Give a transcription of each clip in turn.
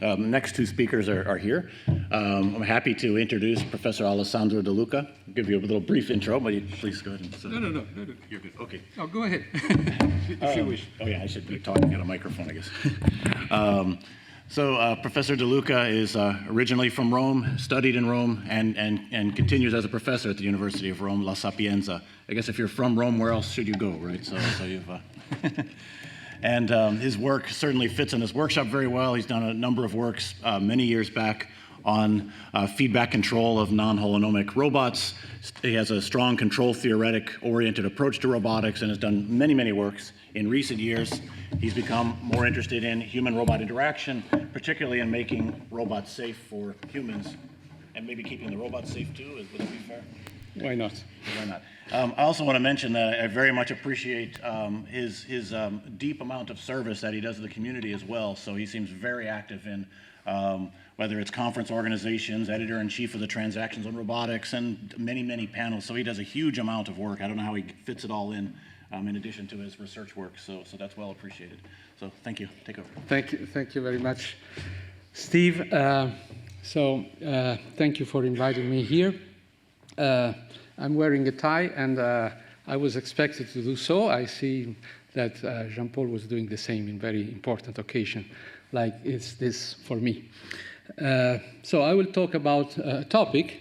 The next two speakers are here. I'm happy to introduce Professor Alessandro de Luca. I'll give you a little brief intro, but please go ahead and sit. No. You're good. Okay. Oh, go ahead, if you wish. Oh, yeah, I should be talking at a microphone, I guess. Professor De Luca is originally from Rome, studied in Rome, and continues as a professor at the University of Rome, La Sapienza. I guess if you're from Rome, where else should you go, right? So you've... And his work certainly fits in this workshop very well. He's done a number of works many years back on feedback control of non-holonomic robots. He has a strong control theoretic-oriented approach to robotics and has done many, many works. In recent years, he's become more interested in human-robot interaction, particularly in making robots safe for humans, and maybe keeping the robots safe too. Would that be fair? Why not? Why not? I also want to mention that I very much appreciate his deep amount of service that he does to the community as well. So he seems very active in whether it's conference organizations, editor-in-chief of the Transactions on Robotics, and many, many panels. So he does a huge amount of work. I don't know how he fits it all in addition to his research work. So that's well appreciated. So thank you. Take over. Thank you very much, Steve. Thank you for inviting me here. I'm wearing a tie, and I was expected to do so. I see that Jean-Paul was doing the same in very important occasion, like it's this for me. So I will talk about a topic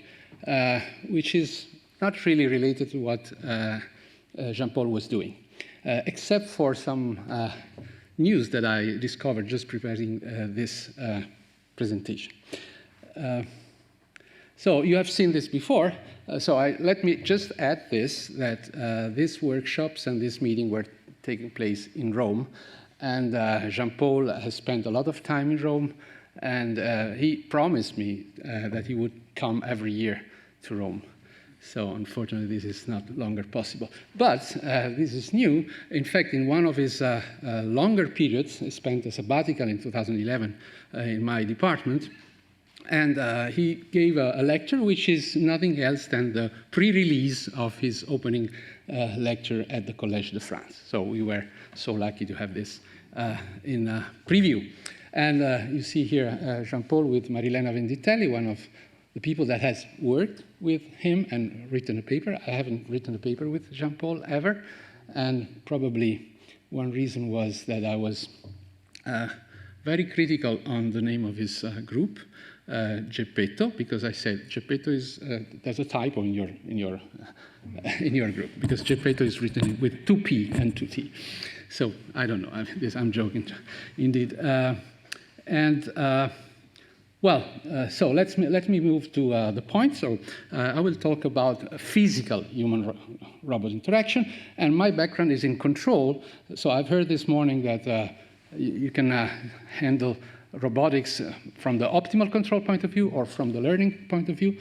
which is not really related to what Jean-Paul was doing, except for some news that I discovered just preparing this presentation. So you have seen this before. Let me just add this, that these workshops and this meeting were taking place in Rome. And Jean-Paul has spent a lot of time in Rome. And he promised me that he would come every year to Rome. So unfortunately, this is not longer possible. But this is new. In fact, in one of his longer periods, he spent a sabbatical in 2011 in my department. And he gave a lecture, which is nothing else than the pre-release of his opening lecture at the Collège de France. So we were so lucky to have this in preview. And you see here Jean-Paul with Marilena Venditelli, one of the people that has worked with him and written a paper. I haven't written a paper with Jean-Paul ever. And probably one reason was that I was very critical on the name of his group. Geppetto, because I said Geppetto is there's a typo in your group, because Geppetto is written with 2 P and 2 T. So I don't know. I'm joking, indeed. So let me move to the point. So I will talk about physical human-robot interaction, and my background is in control. So I've heard this morning that you can handle robotics from the optimal control point of view or from the learning point of view.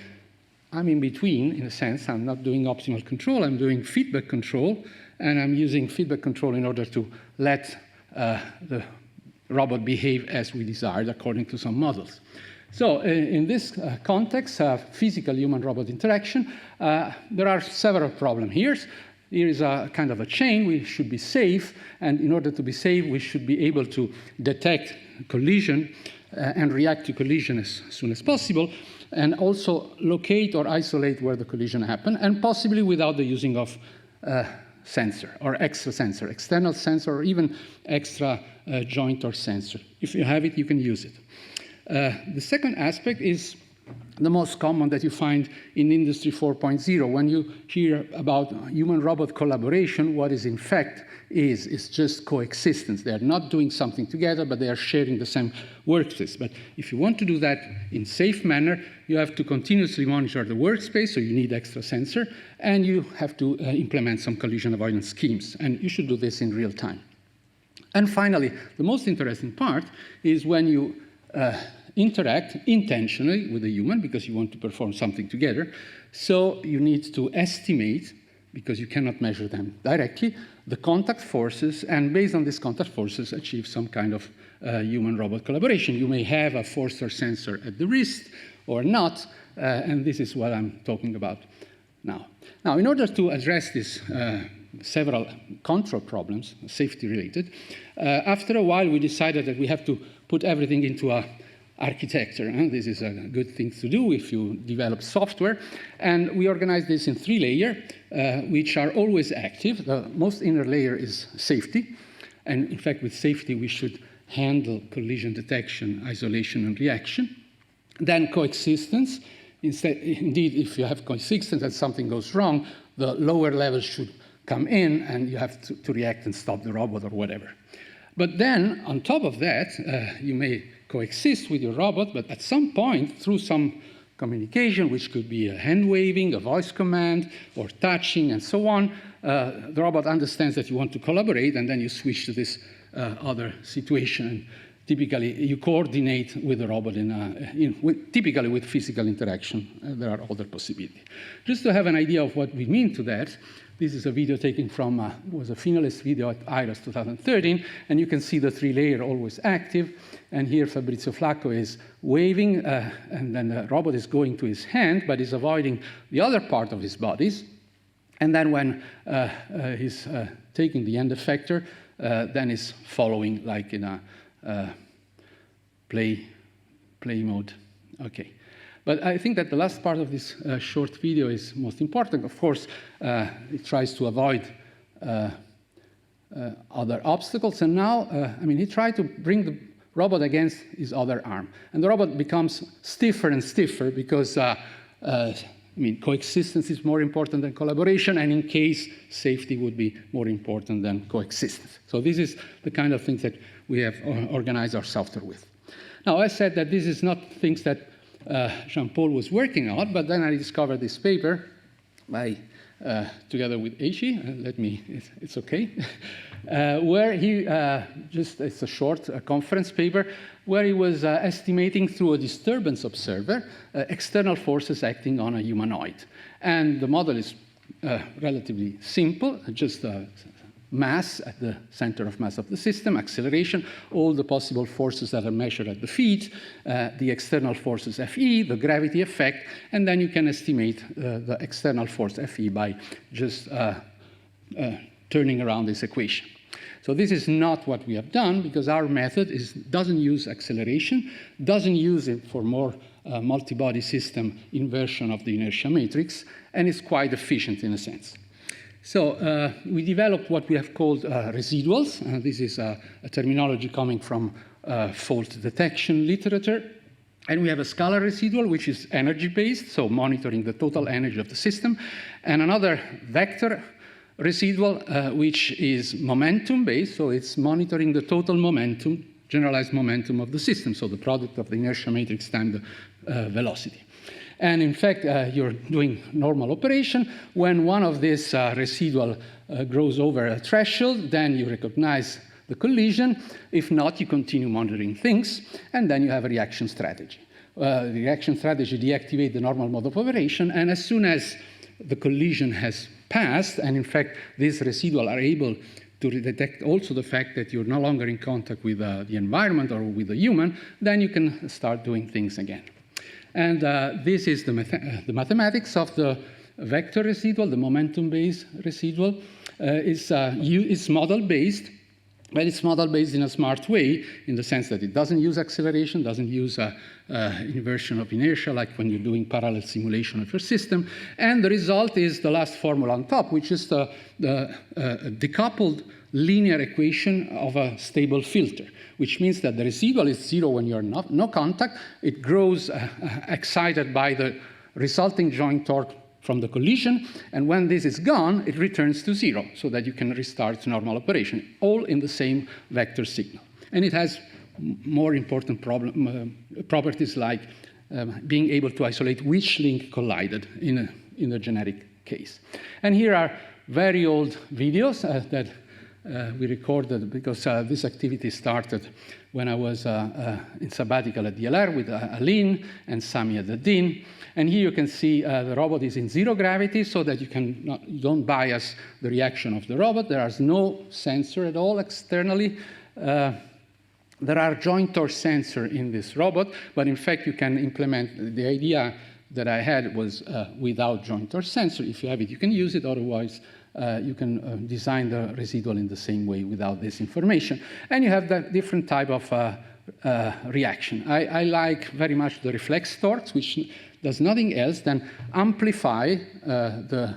I'm in between, in a sense. I'm not doing optimal control. I'm doing feedback control, and I'm using feedback control in order to let the robot behave as we desired according to some models. So in this context of physical human-robot interaction, there are several problems here. Here is a kind of a chain. We should be safe, and in order to be safe, we should be able to detect collision and react to collision as soon as possible, and also locate or isolate where the collision happened, and possibly without the using of sensor or extra sensor, external sensor, or even extra joint or sensor. If you have it, you can use it. The second aspect is the most common that you find in Industry 4.0. When you hear about human-robot collaboration, what is in fact is just coexistence. They are not doing something together, but they are sharing the same workspace. But if you want to do that in safe manner, you have to continuously monitor the workspace, so you need extra sensor, and you have to implement some collision avoidance schemes. And you should do this in real time. And finally, the most interesting part is when you interact intentionally with a human, because you want to perform something together. So you need to estimate, because you cannot measure them directly, the contact forces, and based on these contact forces, achieve some kind of human-robot collaboration. You may have a force sensor at the wrist or not, and this is what I'm talking about now. Now, in order to address this several control problems, safety-related, after a while we decided that we have to put everything into a architecture. This is a good thing to do if you develop software. And we organize this in 3 layers, which are always active. The most inner layer is safety. And in fact, with safety, we should handle collision detection, isolation, and reaction. Then coexistence. Indeed, if you have coexistence and something goes wrong, the lower level should come in, and you have to react and stop the robot or whatever. But then, on top of that, you may coexist with your robot, but at some point, through some communication, which could be a hand waving, a voice command, or touching, and so on, the robot understands that you want to collaborate, and then you switch to this other situation. And typically, you coordinate with the robot typically with physical interaction. There are other possibilities. Just to have an idea of what we mean to that, this is a video taken from, was a finalist video at IRAS 2013, and you can see the 3 layers always active. And here Fabrizio Flacco is waving, and then the robot is going to his hand, but is avoiding the other part of his bodies. And then when he's taking the end effector, then is following like in a play mode. Okay. But I think that the last part of this short video is most important. Of course, it tries to avoid other obstacles. And now, I mean, he tried to bring the robot against his other arm. And the robot becomes stiffer and stiffer because, I mean, coexistence is more important than collaboration, and in case, safety would be more important than coexistence. So this is the kind of things that we have organized our software with. Now, I said that this is not things that Jean-Paul was working on, but then I discovered this paper by, together with Eishi, it's okay, where he it's a short conference paper, where he was estimating through a disturbance observer external forces acting on a humanoid. And the model is relatively simple, just mass at the center of mass of the system, acceleration, all the possible forces that are measured at the feet, the external forces Fe, the gravity effect, and then you can estimate the external force Fe by just turning around this equation. So this is not what we have done, because our method doesn't use acceleration, doesn't use it for more multi-body system inversion of the inertia matrix, and is quite efficient in a sense. So we developed what we have called residuals. This is a terminology coming from fault detection literature. And we have a scalar residual, which is energy-based, so monitoring the total energy of the system, and another vector residual, which is momentum-based, so it's monitoring the total momentum, generalized momentum of the system, so the product of the inertia matrix times the velocity. And in fact, you're doing normal operation. When one of these residual grows over a threshold, then you recognize the collision. If not, you continue monitoring things, and then you have a reaction strategy. The reaction strategy deactivates the normal mode of operation, and as soon as the collision has passed, and in fact, these residual are able to detect also the fact that you're no longer in contact with the environment or with the human, then you can start doing things again. And this is the mathematics of the vector residual, the momentum-based residual. It's model-based, but it's model-based in a smart way, in the sense that it doesn't use acceleration, doesn't use inversion of inertia, like when you're doing parallel simulation of your system. And the result is the last formula on top, which is the decoupled linear equation of a stable filter, which means that the residual is 0 when you're no contact. It grows excited by the resulting joint torque from the collision, and when this is gone, it returns to 0, so that you can restart normal operation, all in the same vector signal. And it has more important properties like being able to isolate which link collided in a generic case. And here are very old videos that we recorded, because this activity started when I was in sabbatical at DLR with Aline and Sami at the Dean. And here you can see the robot is in 0 gravity, so that you don't bias the reaction of the robot. There is no sensor at all externally. There are joint torque sensors in this robot, but in fact you can implement, the idea that I had was without joint torque sensor. If you have it, you can use it. Otherwise, you can design the residual in the same way without this information. And you have that different type of reaction. I like very much the reflex torque, which does nothing else than amplify the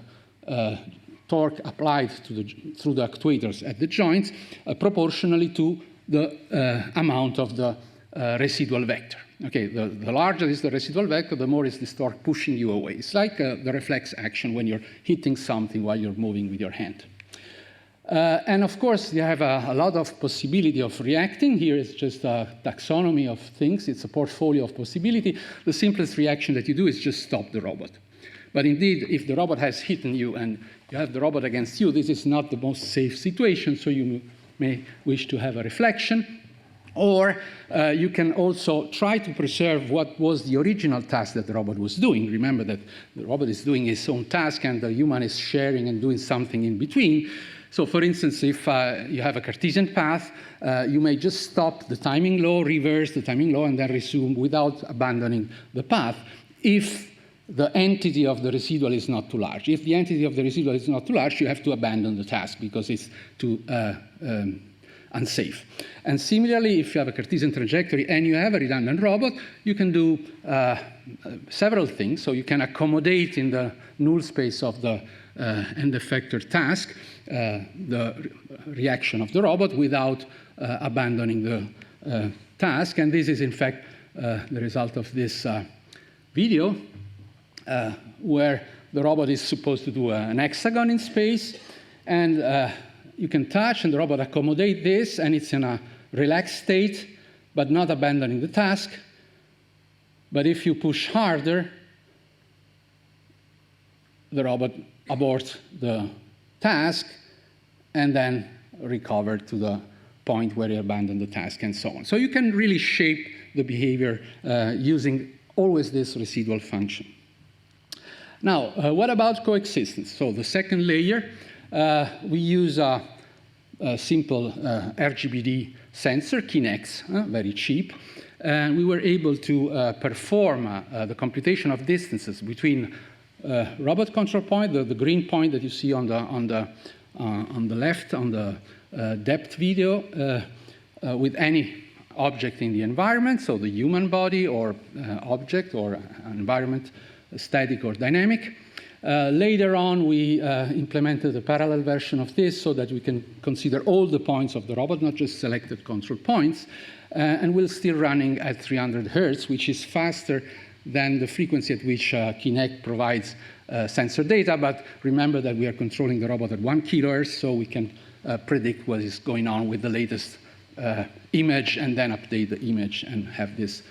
torque applied through the actuators at the joints proportionally to the amount of the residual vector. Okay, the larger is the residual vector, the more is this torque pushing you away. It's like the reflex action when you're hitting something while you're moving with your hand. And of course, you have a lot of possibility of reacting. Here is just a taxonomy of things. It's a portfolio of possibility. The simplest reaction that you do is just stop the robot. But indeed, if the robot has hit you and you have the robot against you, this is not the most safe situation, so you may wish to have a reflection. Or you can also try to preserve what was the original task that the robot was doing. Remember that the robot is doing its own task and the human is sharing and doing something in between. So for instance, if you have a Cartesian path, you may just stop the timing law, reverse the timing law, and then resume without abandoning the path if the entity of the residual is not too large. If the entity of the residual is not too large, you have to abandon the task because it's too unsafe. And similarly, if you have a Cartesian trajectory and you have a redundant robot, you can do several things. So you can accommodate in the null space of the end effector task the reaction of the robot without abandoning the task. And this is, in fact, the result of this video, where the robot is supposed to do an hexagon in space. And you can touch, and the robot accommodate this, and it's in a relaxed state, but not abandoning the task. But if you push harder, the robot aborts the task and then recover to the point where you abandon the task and so on. So you can really shape the behavior using always this residual function. Now, what about coexistence? So the second layer, we use a simple RGBD sensor, Kinex, very cheap. And we were able to perform the computation of distances between robot control point, the green point that you see on the left, on the depth video, with any object in the environment, so the human body or object or environment, static or dynamic. Later on, we implemented a parallel version of this so that we can consider all the points of the robot, not just selected control points, and we're still running at 300 Hertz, which is faster than the frequency at which Kinect provides sensor data. But remember that we are controlling the robot at 1 kilohertz, so we can predict what is going on with the latest image and then update the image and have this.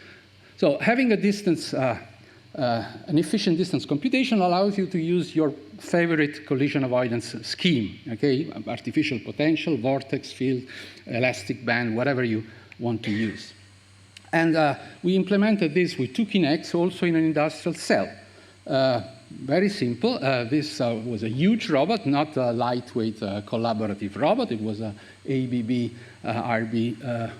So having a distance, an efficient distance computation allows you to use your favorite collision avoidance scheme, okay? Artificial potential, vortex field, elastic band, whatever you want to use. And we implemented this with 2 Kinects also in an industrial cell. Very simple. This was a huge robot, not a lightweight collaborative robot. It was a ABB RB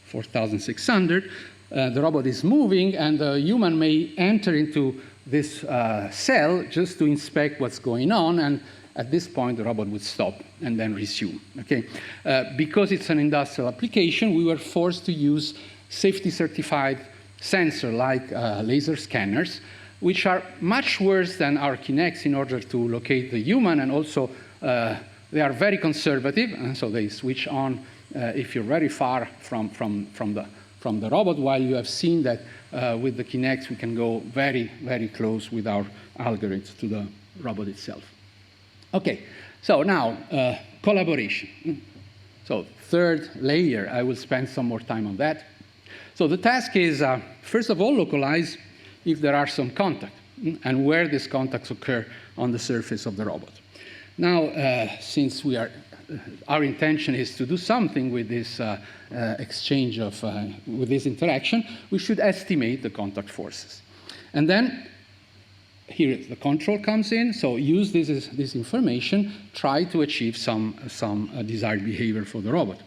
4600. The robot is moving, and the human may enter into this cell just to inspect what's going on, and at this point, the robot would stop and then resume. Okay? Because it's an industrial application, we were forced to use safety-certified sensor like laser scanners, which are much worse than our Kinects in order to locate the human, and also they are very conservative, and so they switch on if you're very far from the robot, while you have seen that with the Kinects we can go very, very close with our algorithms to the robot itself. Okay, so now collaboration. So third layer, I will spend some more time on that. So the task is, first of all, localize if there are some contact and where these contacts occur on the surface of the robot. Now, since our intention is to do something with this exchange of, with this interaction, we should estimate the contact forces. And then here the control comes in, so use this information, try to achieve some desired behavior for the robot.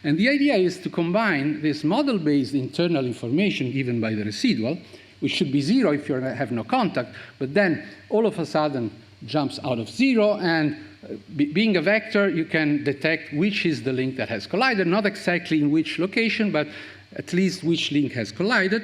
And the idea is to combine this model-based internal information given by the residual, which should be 0 if you have no contact, but then all of a sudden jumps out of 0, and being a vector, you can detect which is the link that has collided, not exactly in which location, but at least which link has collided.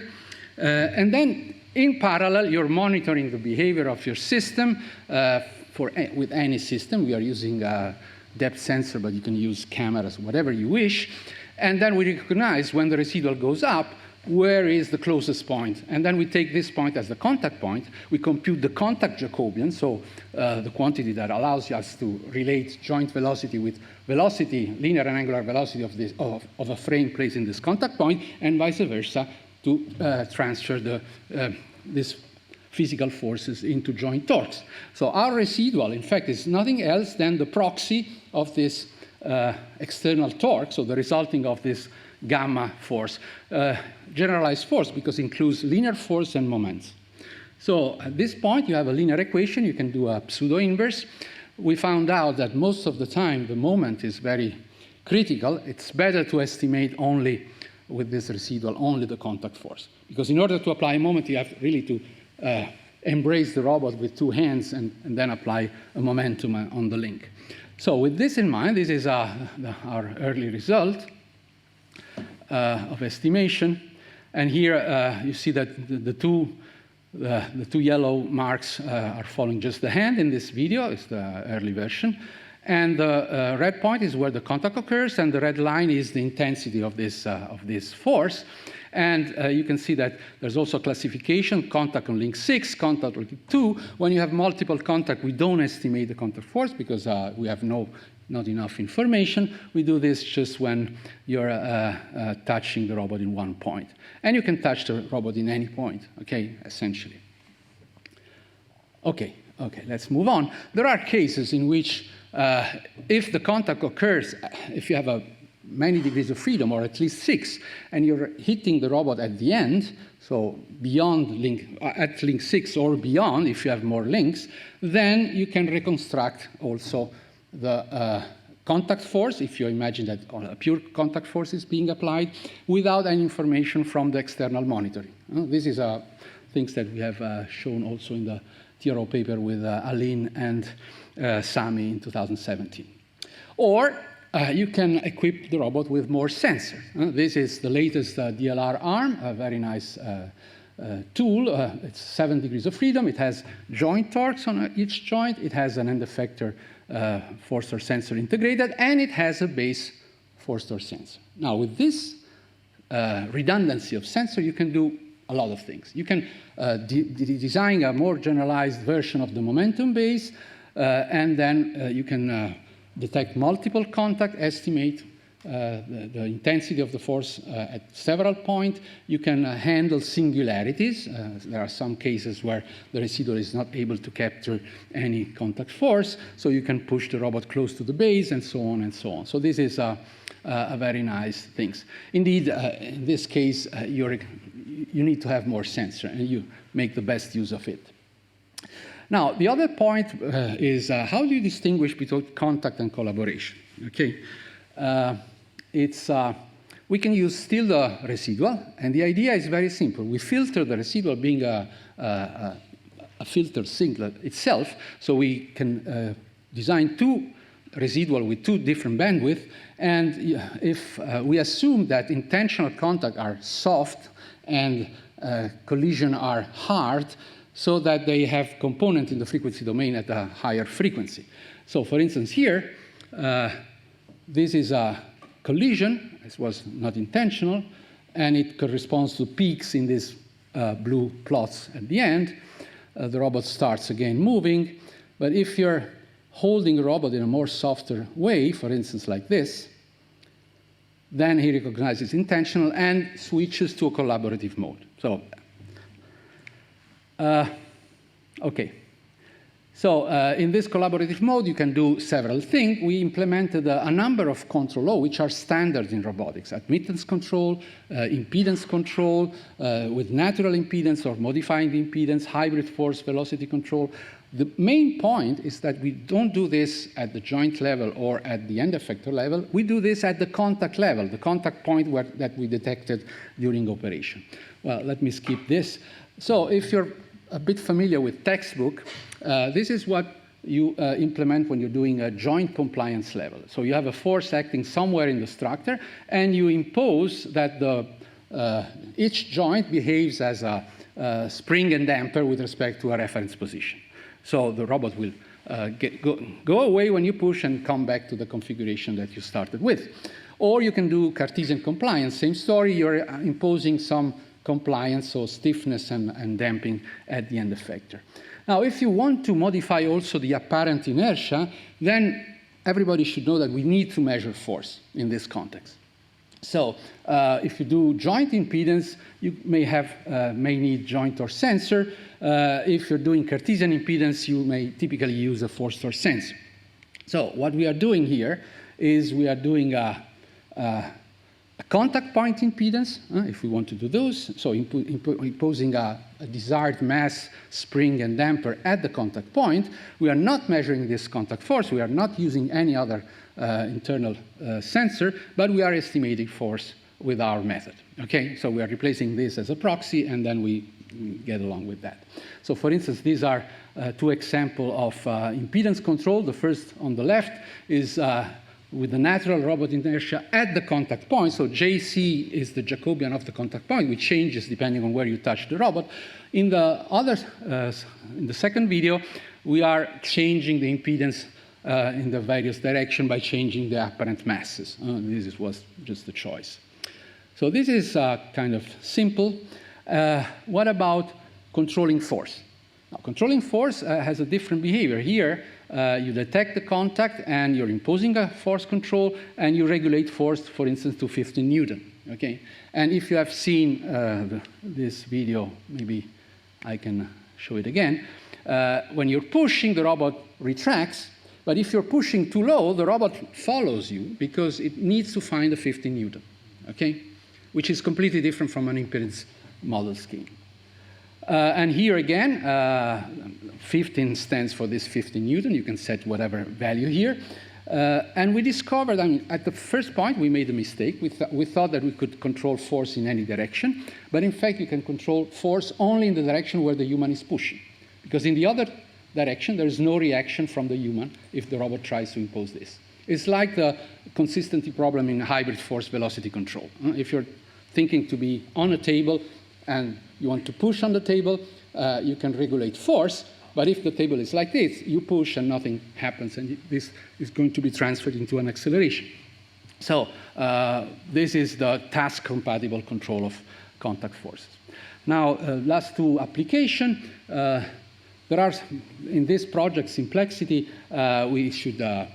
And then in parallel, you're monitoring the behavior of your system with any system. We are using a depth sensor, but you can use cameras, whatever you wish. And then we recognize when the residual goes up, where is the closest point? And then we take this point as the contact point. We compute the contact Jacobian, so the quantity that allows us to relate joint velocity with velocity, linear and angular velocity of a frame placed in this contact point, and vice versa to transfer these physical forces into joint torques. So our residual, in fact, is nothing else than the proxy of this external torque, so the resulting of this gamma force, generalized force, because it includes linear force and moments. So at this point, you have a linear equation. You can do a pseudo-inverse. We found out that most of the time, the moment is very critical. It's better to estimate only with this residual, only the contact force. Because in order to apply a moment, you have really to embrace the robot with two hands and then apply a momentum on the link. So with this in mind, this is our early result of estimation. And here you see that the two yellow marks are following just the hand in this video. It's the early version. And the red point is where the contact occurs, and the red line is the intensity of this force. And you can see that there's also classification, contact on link 6, contact on link 2. When you have multiple contact, we don't estimate the contact force because we have not enough information. We do this just when you're touching the robot in one point. And you can touch the robot in any point, okay, essentially. Okay, let's move on. There are cases in which if the contact occurs, if you have many degrees of freedom, or at least 6, and you're hitting the robot at the end, so beyond at link 6 or beyond, if you have more links, then you can reconstruct also the contact force, if you imagine that a pure contact force is being applied, without any information from the external monitoring. This is things that we have shown also in the TRO paper with Aline and Sami in 2017. Or you can equip the robot with more sensors. This is the latest DLR arm, a very nice tool. It's 7 degrees of freedom. It has joint torques on each joint. It has an end effector force torque sensor integrated, and it has a base force torque sensor. Now, with this redundancy of sensor, you can do a lot of things. You can design a more generalized version of the momentum base, and then you can detect multiple contact, estimate the intensity of the force at several points. You can handle singularities. There are some cases where the residual is not able to capture any contact force, so you can push the robot close to the base, and so on and so on. So this is a very nice thing. Indeed, in this case, you need to have more sensor, and you make the best use of it. Now, the other point is how do you distinguish between contact and collaboration? Okay, we can use still the residual, and the idea is very simple. We filter the residual being a filtered singlet itself, so we can design two residual with two different bandwidth, and if we assume that intentional contact are soft and collision are hard, so that they have component in the frequency domain at a higher frequency. So for instance here, this is a collision. This was not intentional, and it corresponds to peaks in these blue plots at the end. The robot starts again moving, but if you're holding the robot in a more softer way, for instance like this, then he recognizes intentional and switches to a collaborative mode. So okay. So in this collaborative mode, you can do several things. We implemented a number of control laws, which are standard in robotics: admittance control, impedance control, with natural impedance or modifying the impedance, hybrid force velocity control. The main point is that we don't do this at the joint level or at the end effector level. We do this at the contact level, the contact point that we detected during operation. Well, let me skip this. So if you're a bit familiar with textbook, this is what you implement when you're doing a joint compliance level. So you have a force acting somewhere in the structure, and you impose that the each joint behaves as a spring and damper with respect to a reference position. So the robot will go away when you push and come back to the configuration that you started with. Or you can do Cartesian compliance, same story, you're imposing some compliance, so stiffness and damping at the end effector. Now, if you want to modify also the apparent inertia, then everybody should know that we need to measure force in this context. So if you do joint impedance, you may need joint torque sensor. If you're doing Cartesian impedance, you may typically use a force torque sensor. So what we are doing here is we are doing a contact point impedance, if we want to do those. So imposing a desired mass, spring, and damper at the contact point. We are not measuring this contact force. We are not using any other internal sensor, but we are estimating force with our method. Okay, so we are replacing this as a proxy, and then we get along with that. So for instance, these are two examples of impedance control. The first on the left is with the natural robot inertia at the contact point. So JC is the Jacobian of the contact point, which changes depending on where you touch the robot. In the second video, we are changing the impedance in the various directions by changing the apparent masses. This was just a choice. So this is kind of simple. What about controlling force? Now, controlling force has a different behavior. Here, you detect the contact, and you're imposing a force control, and you regulate force, for instance, to 15 Newton. Okay? And if you have seen this video, maybe I can show it again. When you're pushing, the robot retracts. But if you're pushing too low, the robot follows you because it needs to find a 15 Newton, okay? Which is completely different from an impedance model scheme. And here again, 15 stands for this 15 Newton. You can set whatever value here. And we discovered, I mean, at the first point, we made a mistake. We thought that we could control force in any direction. But in fact, you can control force only in the direction where the human is pushing. Because in the other direction, there is no reaction from the human if the robot tries to impose this. It's like the consistency problem in hybrid force-velocity control. If you're thinking to be on a table and you want to push on the table, you can regulate force. But if the table is like this, you push and nothing happens, and this is going to be transferred into an acceleration. So this is the task-compatible control of contact forces. Now, last two applications. There are, in this project, Simplexity, we should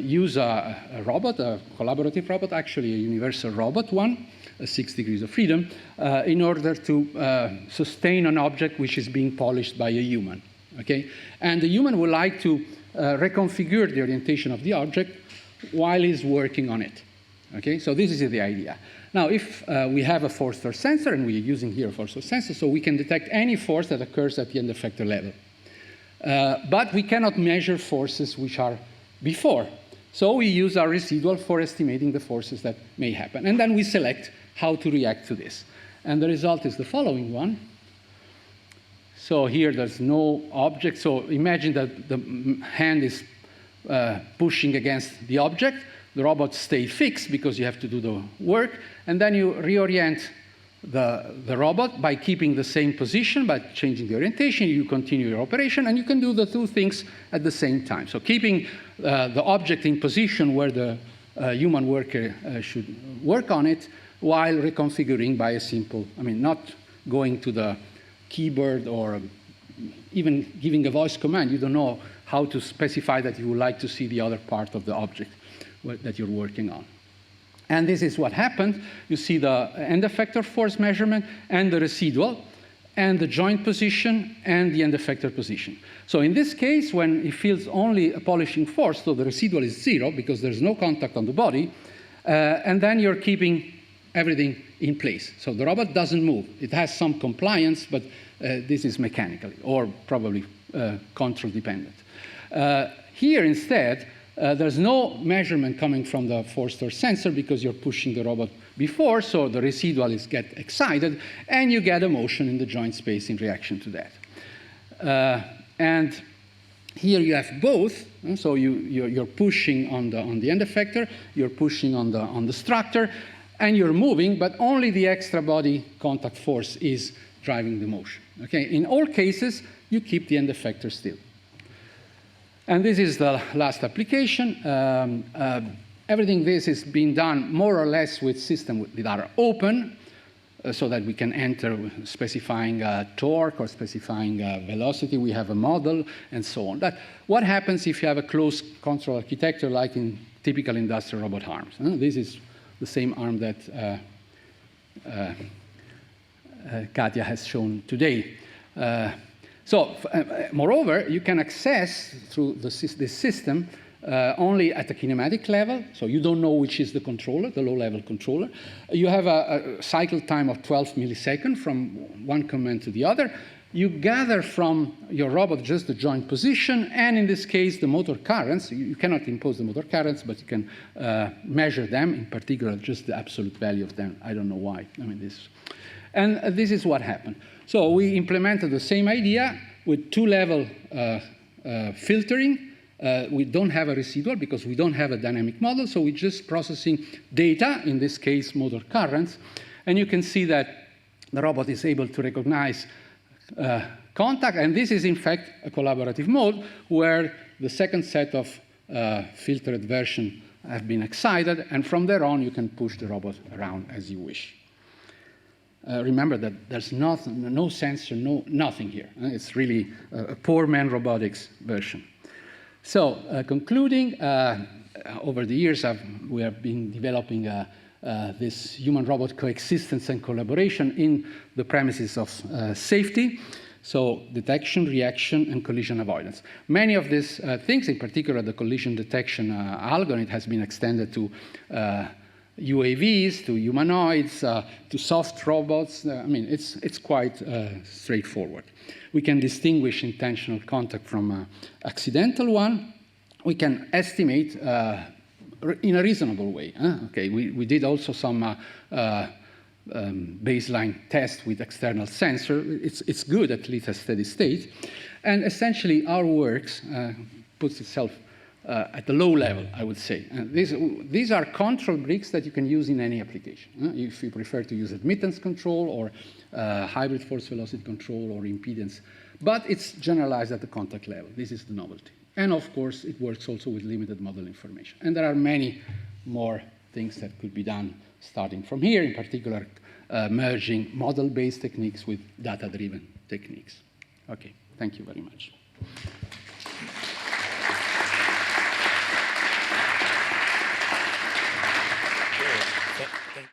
use a robot, a collaborative robot, actually a universal robot one, 6 degrees of freedom, in order to sustain an object which is being polished by a human. Okay? And the human would like to reconfigure the orientation of the object while he's working on it. Okay? So this is the idea. Now, if we have a force torque sensor, and we're using here a force torque sensor, so we can detect any force that occurs at the end effector level. But we cannot measure forces which are before. So we use our residual for estimating the forces that may happen. And then we select how to react to this. And the result is the following one. So here there's no object. So imagine that the hand is pushing against the object. The robot stays fixed because you have to do the work. And then you reorient the robot by keeping the same position, by changing the orientation. You continue your operation, and you can do the two things at the same time. So keeping the object in position where the human worker should work on it, while reconfiguring by a simple, I mean, not going to the keyboard or even giving a voice command. You don't know how to specify that you would like to see the other part of the object that you're working on. And this is what happened. You see the end effector force measurement and the residual, and the joint position and the end effector position. So in this case, when it feels only a polishing force, so the residual is 0 because there's no contact on the body, and then you're keeping everything in place. So the robot doesn't move. It has some compliance, but this is mechanically or probably control dependent. Here instead, there's no measurement coming from the force torque sensor because you're pushing the robot before, so the residual get excited, and you get a motion in the joint space in reaction to that. And here you have both. So you're pushing on the end effector, you're pushing on the structure, and you're moving, but only the extra body contact force is driving the motion. Okay? In all cases, you keep the end effector still. And this is the last application. Everything this is being done more or less with systems that are open, so that we can enter specifying torque or specifying velocity. We have a model, and so on. What happens if you have a closed control architecture like in typical industrial robot arms? This is the same arm that Katja has shown today. Moreover, you can access through this system only at the kinematic level, so you don't know which is the controller, the low-level controller. You have a cycle time of 12 milliseconds from one command to the other. You gather from your robot just the joint position, and in this case, the motor currents. You cannot impose the motor currents, but you can measure them, in particular, just the absolute value of them. I don't know why. I mean, this is what happened. So we implemented the same idea with two-level filtering. We don't have a residual because we don't have a dynamic model, so we're just processing data, in this case, motor currents. And you can see that the robot is able to recognize contact, and this is, in fact, a collaborative mode where the second set of filtered version have been excited, and from there on, you can push the robot around as you wish. Remember that there's no sensor, nothing here. It's really a poor man robotics version. So, concluding, over the years, we have been developing this human-robot coexistence and collaboration in the premises of safety, so detection, reaction, and collision avoidance. Many of these things, in particular the collision detection algorithm, has been extended to UAVs, to humanoids, to soft robots. I mean, it's quite straightforward. We can distinguish intentional contact from accidental one. We can estimate in a reasonable way. Okay, we did also some baseline test with external sensor. It's good, at least at steady state. And essentially, our works puts itself at the low level, I would say. These are control bricks that you can use in any application. If you prefer to use admittance control or hybrid force velocity control or impedance. But it's generalized at the contact level. This is the novelty. And of course, it works also with limited model information. And there are many more things that could be done starting from here, in particular, merging model-based techniques with data-driven techniques. Okay, thank you very much.